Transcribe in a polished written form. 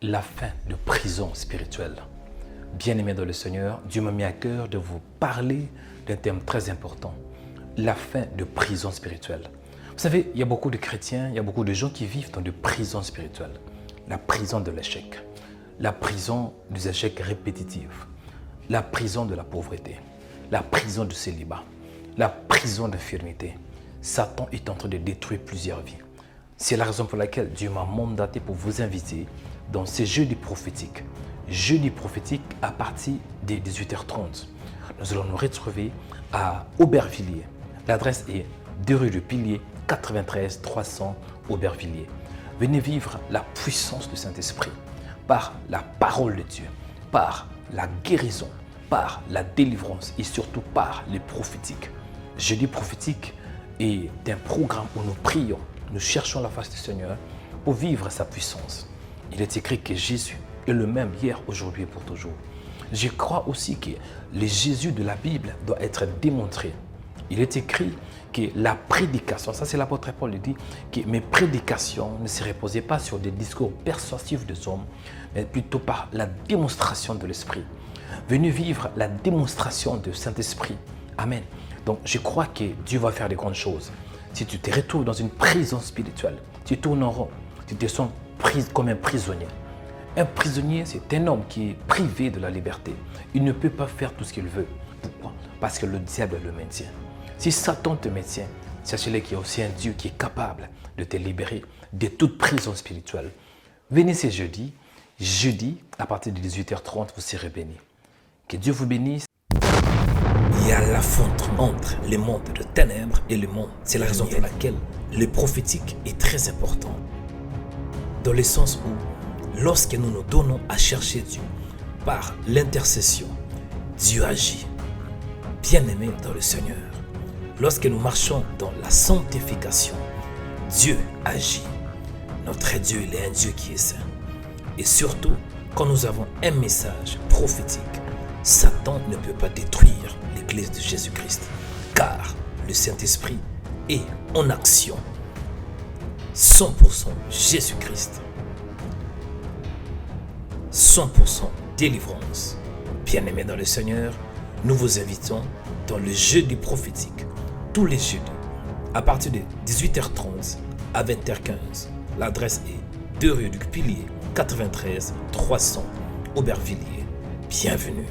la fin de prison spirituelle. Bien-aimés dans le Seigneur, Dieu m'a mis à cœur de vous parler d'un thème très important, la fin de prison spirituelle. Vous savez, il y a beaucoup de chrétiens, il y a beaucoup de gens qui vivent dans des prisons spirituelles. La prison de l'échec, la prison des échecs répétitifs, la prison de la pauvreté, la prison du célibat, la prison d'infirmité. Satan est en train de détruire plusieurs vies. C'est la raison pour laquelle Dieu m'a mandaté pour vous inviter dans ces jeudis prophétiques. Jeudi prophétique à partir des 18h30. Nous allons nous retrouver à Aubervilliers. L'adresse est 2 rue du Pilier, 93 300 Aubervilliers. Venez vivre la puissance du Saint-Esprit par la parole de Dieu, par la guérison, par la délivrance et surtout par les prophétiques. Jeudi prophétique est un programme où nous prions, nous cherchons la face du Seigneur pour vivre sa puissance. Il est écrit que Jésus est le même hier, aujourd'hui et pour toujours. Je crois aussi que le Jésus de la Bible doit être démontré. Il est écrit que la prédication, ça c'est l'apôtre Paul dit, que mes prédications ne se reposaient pas sur des discours persuasifs des hommes, mais plutôt par la démonstration de l'Esprit. Venez vivre la démonstration du Saint-Esprit. Amen. Donc je crois que Dieu va faire de grandes choses. Si tu te retrouves dans une prison spirituelle, tu tournes en rond, tu te sens pris comme un prisonnier. Un prisonnier, c'est un homme qui est privé de la liberté. Il ne peut pas faire tout ce qu'il veut. Pourquoi? Parce que le diable le maintient. Si Satan te maintient, sachez-le qu'il y a aussi un Dieu qui est capable de te libérer de toute prison spirituelle. Venez ce jeudi, à partir de 18h30, vous serez bénis. Que Dieu vous bénisse. Il y a l'affrontement entre le monde de ténèbres et le monde. C'est la raison pour laquelle le prophétique est très important. Dans le sens où, lorsque nous nous donnons à chercher Dieu par l'intercession, Dieu agit. Bien-aimés dans le Seigneur, lorsque nous marchons dans la sanctification, Dieu agit. Notre Dieu, il est un Dieu qui est saint. Et surtout, quand nous avons un message prophétique, Satan ne peut pas détruire l'Église de Jésus-Christ, car le Saint-Esprit est en action. 100% Jésus-Christ. 100% délivrance. Bien-aimés dans le Seigneur, nous vous invitons dans le jeudi prophétique, tous les jeudis, à partir de 18h30 à 20h15. L'adresse est 2 rue du Pilier, 93 300 Aubervilliers. Bienvenue.